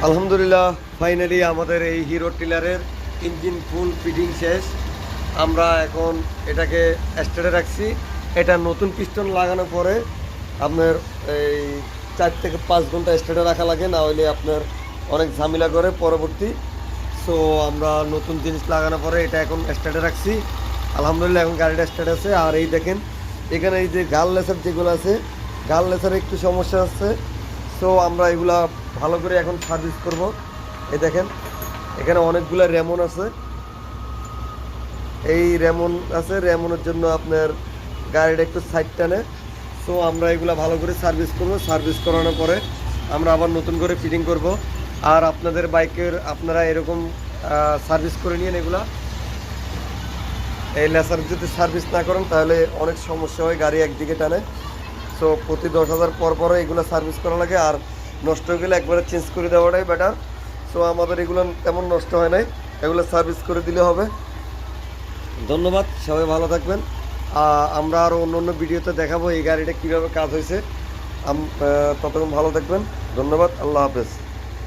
আলহামদুলিল্লাহ, ফাইনালি আমাদের এই হিরো টিলারের ইঞ্জিন ফুল ফিটিং শেষ। আমরা এখন এটাকে স্টার্টে রাখছি। এটা নতুন পিস্টন লাগানোর পরে আপনার এই 4 থেকে 5 ঘন্টা স্টার্টে রাখা লাগে, না হলে আপনার অনেক ঝামেলা করে পরবর্তী। সো আমরা নতুন জিনিস লাগানোর পরে এটা এখন স্টার্টে রাখছি। আলহামদুলিল্লাহ এখন গাড়িটা স্টার্ট আছে। আর এই দেখেন এখানে এই যে গাল লেসার যেগুলো আছে, গাল লেসারে একটু সমস্যা আছে। সো আমরা এগুলা ভালো করে এখন সার্ভিস করব। এই দেখেন এখানে অনেকগুলো রেমন আছে, এই রেমন আছে, রেমনের জন্য আপনার গাড়িটা একটু সাইড টানে। সো আমরা এগুলা ভালো করে সার্ভিস করব। সার্ভিস করানোর পরে আমরা আবার নতুন করে ফিটিং করব। আর আপনাদের বাইকের আপনারা এরকম সার্ভিস করে নিন এগুলা। এই লেসার যদি সার্ভিস না করেন তাহলে অনেক সমস্যা হয়, গাড়ি একদিকে টানে। সো প্রতি 10,000 পর পরে এগুলো সার্ভিস করা লাগে। আর নষ্ট হয়ে গেলে একবারে চেঞ্জ করে দেওয়াটাই বেটার। সো আমাদের এগুলো তেমন নষ্ট হয় নাই, এগুলো সার্ভিস করে দিলে হবে। ধন্যবাদ, সবাই ভালো থাকবেন। আমরা আরও অন্য অন্য ভিডিওতে দেখাবো এই গাড়িটা কীভাবে কাজ হয়েছে। ততক্ষণ ভালো থাকবেন। ধন্যবাদ, আল্লাহ হাফেজ।